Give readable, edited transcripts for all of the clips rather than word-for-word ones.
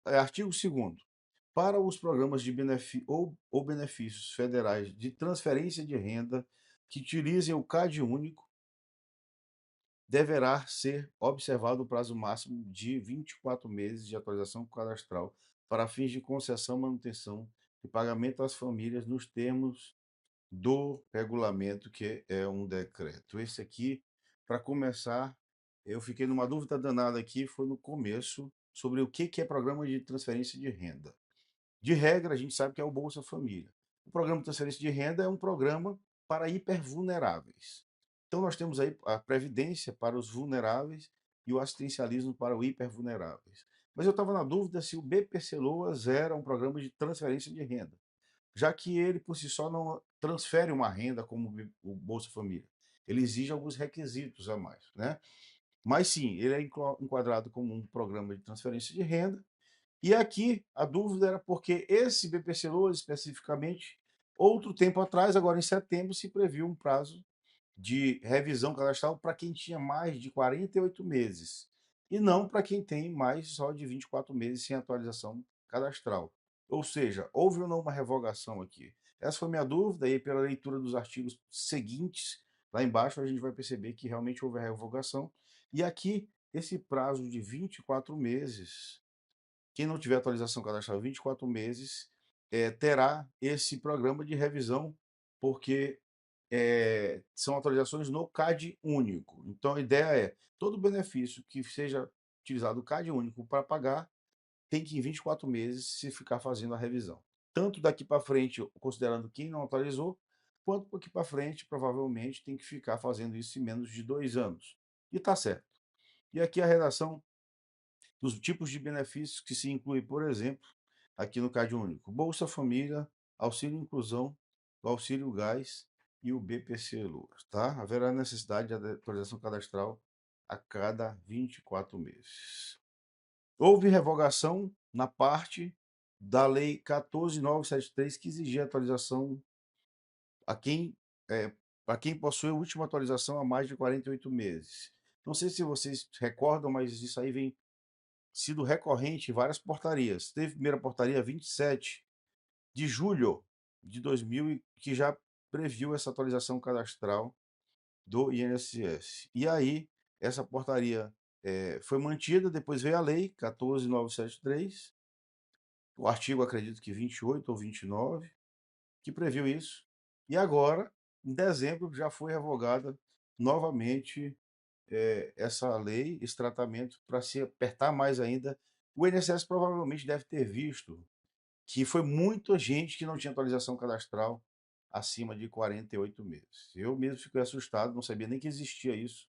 Artigo 2º. Para os programas de ou benefícios federais de transferência de renda que utilizem o CAD único, deverá ser observado o prazo máximo de 24 meses de atualização cadastral para fins de concessão, manutenção e pagamento às famílias nos termos do regulamento, que é um decreto. Esse aqui, para começar, eu fiquei numa dúvida danada aqui, foi no começo, sobre o que é programa de transferência de renda. De regra, a gente sabe que é o Bolsa Família. O programa de transferência de renda é um programa para hipervulneráveis. Então, nós temos aí a previdência para os vulneráveis e o assistencialismo para os hipervulneráveis. Mas eu estava na dúvida se o BPC Loas era um programa de transferência de renda, já que ele por si só não transfere uma renda como o Bolsa Família. Ele exige alguns requisitos a mais, né? Mas sim, ele é enquadrado como um programa de transferência de renda. E aqui a dúvida era porque esse BPC Loas especificamente, outro tempo atrás, agora em setembro, se previu um prazo de revisão cadastral para quem tinha mais de 48 meses, e não para quem tem mais só de 24 meses sem atualização cadastral. Ou seja, houve ou não uma revogação aqui? Essa foi minha dúvida, e pela leitura dos artigos seguintes, lá embaixo, a gente vai perceber que realmente houve a revogação. E aqui, esse prazo de 24 meses, quem não tiver atualização cadastral 24 meses, terá esse programa de revisão, porque são atualizações no CAD único. Então, a ideia é, todo benefício que seja utilizado o CAD único para pagar, tem que, em 24 meses, se ficar fazendo a revisão. Tanto daqui para frente, considerando quem não atualizou, quanto daqui para frente, provavelmente, tem que ficar fazendo isso em menos de 2 anos. E está certo. E aqui a redação dos tipos de benefícios que se inclui, por exemplo, aqui no CAD único: Bolsa Família, Auxílio Inclusão, o Auxílio Gás e o BPC Loas, tá? Haverá necessidade de atualização cadastral a cada 24 meses. Houve revogação na parte da Lei 14.973, que exigia atualização a quem, é, a quem possui a última atualização há mais de 48 meses. Não sei se vocês recordam, mas isso aí vem sido recorrente em várias portarias. Teve a primeira portaria 27 de julho de 2000, que já previu essa atualização cadastral do INSS. E aí, essa portaria foi mantida, depois veio a lei 14.973, o artigo, acredito que 28 ou 29, que previu isso. E agora, em dezembro, já foi revogada novamente essa lei, esse tratamento, para se apertar mais ainda. O INSS provavelmente deve ter visto que foi muita gente que não tinha atualização cadastral acima de 48 meses. Eu mesmo fiquei assustado, não sabia nem que existia isso.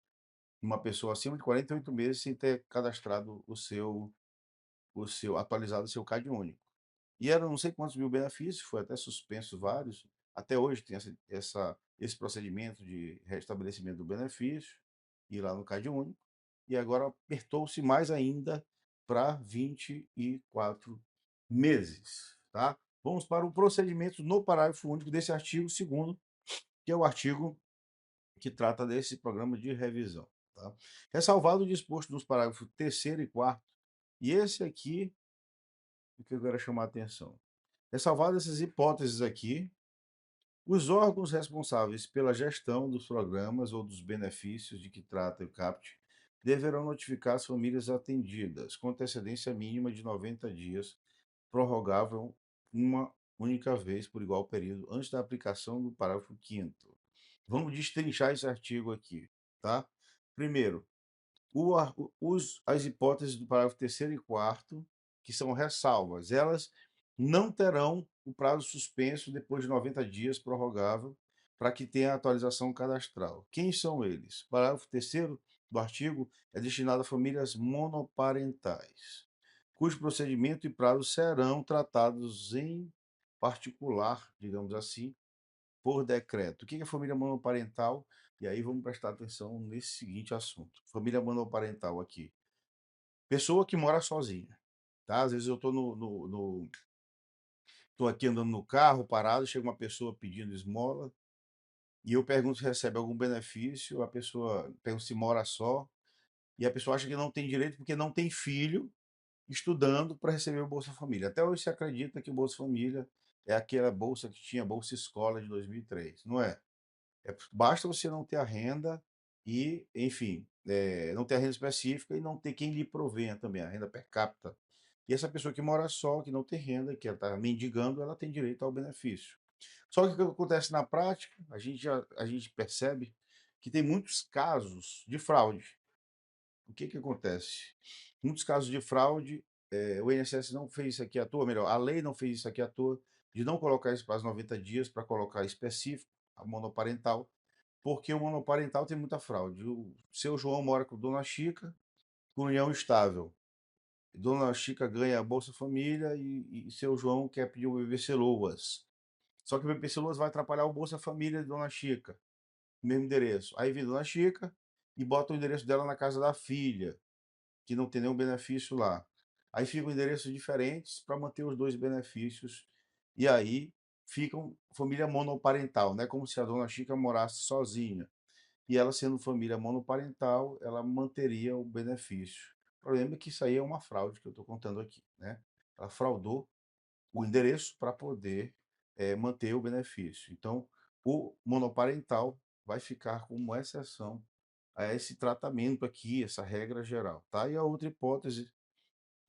Uma pessoa acima de 48 meses sem ter cadastrado atualizado o seu CAD único. E eram não sei quantos mil benefícios, foi até suspenso vários. Até hoje tem esse procedimento de restabelecimento do benefício, ir lá no CAD único. E agora apertou-se mais ainda para 24 meses, tá? Vamos para o procedimento no parágrafo único desse artigo 2º, que é o artigo que trata desse programa de revisão, tá? Ressalvado o disposto nos parágrafos 3º e 4º, e esse aqui é que eu quero chamar a atenção. Ressalvadas essas hipóteses aqui, os órgãos responsáveis pela gestão dos programas ou dos benefícios de que trata o CAPT deverão notificar as famílias atendidas, com antecedência mínima de 90 dias, prorrogável uma única vez por igual período, antes da aplicação do parágrafo 5º. Vamos destrinchar esse artigo aqui, tá? Primeiro, as hipóteses do parágrafo 3º e 4º, que são ressalvas, elas não terão o prazo suspenso depois de 90 dias prorrogável para que tenha atualização cadastral. Quem são eles? O parágrafo 3º do artigo é destinado a famílias monoparentais, cujo procedimento e prazo serão tratados em particular, digamos assim, por decreto. O que é família monoparental? E aí vamos prestar atenção nesse seguinte assunto. Família monoparental aqui. Pessoa que mora sozinha. Tá? Às vezes eu estou tô aqui andando no carro, parado, chega uma pessoa pedindo esmola, e eu pergunto se recebe algum benefício, a pessoa pergunta se mora só, e a pessoa acha que não tem direito porque não tem filho, estudando para receber o Bolsa Família. Até hoje se acredita que o Bolsa Família é aquela bolsa que tinha Bolsa Escola de 2003. Não é? Basta você não ter a renda e, enfim, não ter a renda específica e não ter quem lhe provenha também, a renda per capita. E essa pessoa que mora só, que não tem renda, que está mendigando, ela tem direito ao benefício. Só que o que acontece na prática, a gente percebe que tem muitos casos de fraude. O que que acontece? Muitos casos de fraude, o INSS não fez isso aqui à toa, melhor, a lei não fez isso aqui à toa, de não colocar isso para os 90 dias, para colocar específico, a monoparental, porque o monoparental tem muita fraude. O seu João mora com Dona Chica, com união estável. Dona Chica ganha a Bolsa Família e seu João quer pedir o bebê Celoas. Só que o bebê Celoas vai atrapalhar o Bolsa Família de Dona Chica, mesmo endereço. Aí vem Dona Chica e bota o endereço dela na casa da filha, que não tem nenhum benefício lá. Aí ficam endereços diferentes para manter os dois benefícios. E aí ficam família monoparental, né? Como se a Dona Chica morasse sozinha. E ela sendo família monoparental, ela manteria o benefício. O problema é que isso aí é uma fraude que eu estou contando aqui, né? Ela fraudou o endereço para poder manter o benefício. Então, o monoparental vai ficar como exceção a esse tratamento aqui, essa regra geral, tá? E a outra hipótese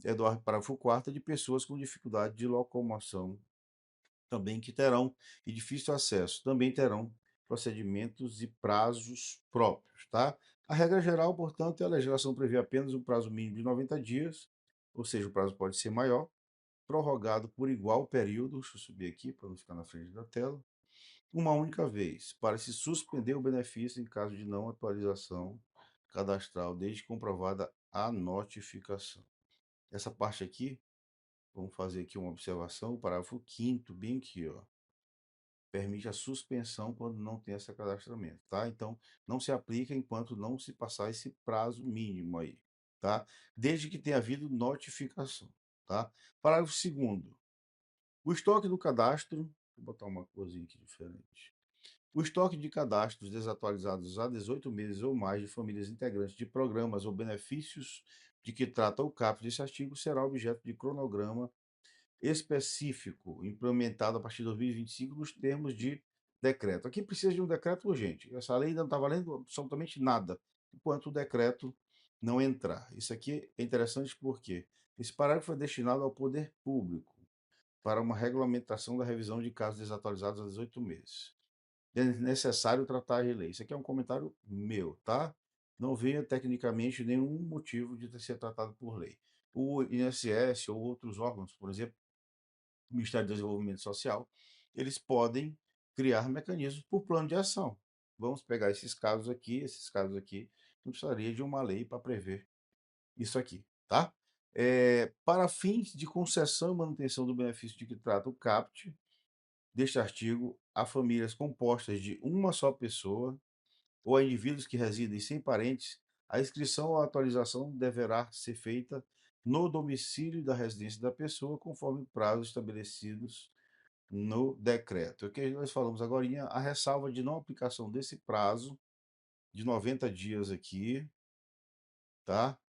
é do parágrafo 4 de pessoas com dificuldade de locomoção também que terão e difícil acesso, também terão procedimentos e prazos próprios, tá? A regra geral, portanto, é a legislação prevê apenas um prazo mínimo de 90 dias, ou seja, o prazo pode ser maior, prorrogado por igual período, deixa eu subir aqui para não ficar na frente da tela, uma única vez, para se suspender o benefício em caso de não atualização cadastral, desde comprovada a notificação. Essa parte aqui, vamos fazer aqui uma observação, o parágrafo 5º, bem aqui, ó, permite a suspensão quando não tem esse cadastramento, tá? Então, não se aplica enquanto não se passar esse prazo mínimo aí, tá? Desde que tenha havido notificação, tá? Parágrafo 2º. O estoque do cadastro, vou botar uma coisinha aqui diferente. O estoque de cadastros desatualizados há 18 meses ou mais de famílias integrantes de programas ou benefícios de que trata o caput desse artigo será objeto de cronograma específico, implementado a partir de 2025 nos termos de decreto. Aqui precisa de um decreto urgente. Essa lei ainda não está valendo absolutamente nada, enquanto o decreto não entrar. Isso aqui é interessante porque esse parágrafo é destinado ao poder público para uma regulamentação da revisão de casos desatualizados há 18 meses. É necessário tratar a lei. Isso aqui é um comentário meu, tá? Não veja tecnicamente nenhum motivo de ser tratado por lei. O INSS ou outros órgãos, por exemplo, o Ministério do Desenvolvimento Social, eles podem criar mecanismos por plano de ação. Vamos pegar esses casos aqui, não precisaria de uma lei para prever isso aqui, tá? Para fins de concessão e manutenção do benefício de que trata o CAPT, deste artigo, a famílias compostas de uma só pessoa ou a indivíduos que residem sem parentes, a inscrição ou atualização deverá ser feita no domicílio da residência da pessoa, conforme prazos estabelecidos no decreto. O que nós falamos agora, a ressalva de não aplicação desse prazo de 90 dias aqui, tá?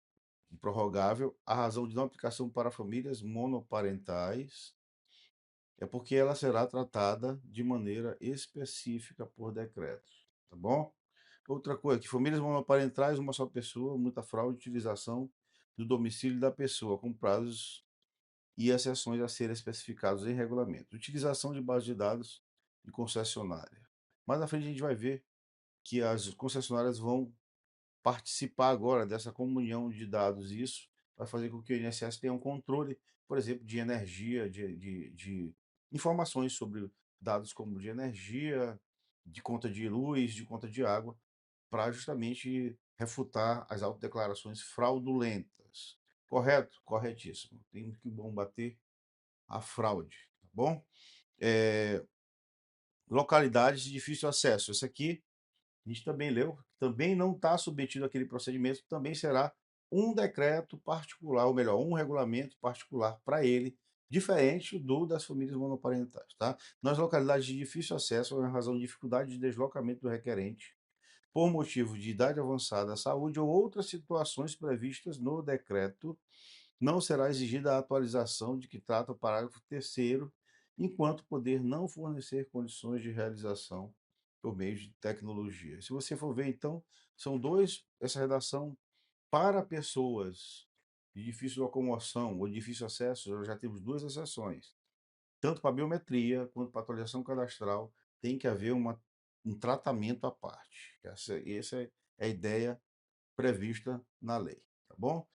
Prorrogável, a razão de não aplicação para famílias monoparentais é porque ela será tratada de maneira específica por decreto, tá bom? Outra coisa, que famílias monoparentais, uma só pessoa, muita fraude, utilização do domicílio da pessoa, com prazos e exceções a serem especificados em regulamento. Utilização de base de dados de concessionária. Mais na frente a gente vai ver que as concessionárias vão participar agora dessa comunhão de dados. E isso vai fazer com que o INSS tenha um controle, por exemplo, de energia, de informações sobre dados como de energia, de conta de luz, de conta de água, para justamente refutar as autodeclarações fraudulentas. Correto? Corretíssimo. Temos que combater a fraude, tá bom? É, localidades de difícil acesso. Esse aqui a gente também leu, também não está submetido àquele procedimento, também será um decreto particular, ou melhor, um regulamento particular para ele, diferente do das famílias monoparentais, tá? Nas localidades de difícil acesso, em razão de dificuldade de deslocamento do requerente, por motivo de idade avançada, saúde ou outras situações previstas no decreto, não será exigida a atualização de que trata o parágrafo terceiro, enquanto o poder não fornecer condições de realização por meio de tecnologia. Se você for ver, então, são dois, essa redação para pessoas de difícil locomoção ou difícil acesso, nós já temos duas exceções. Tanto para biometria quanto para atualização cadastral, tem que haver um tratamento à parte. Essa é a ideia prevista na lei, tá bom?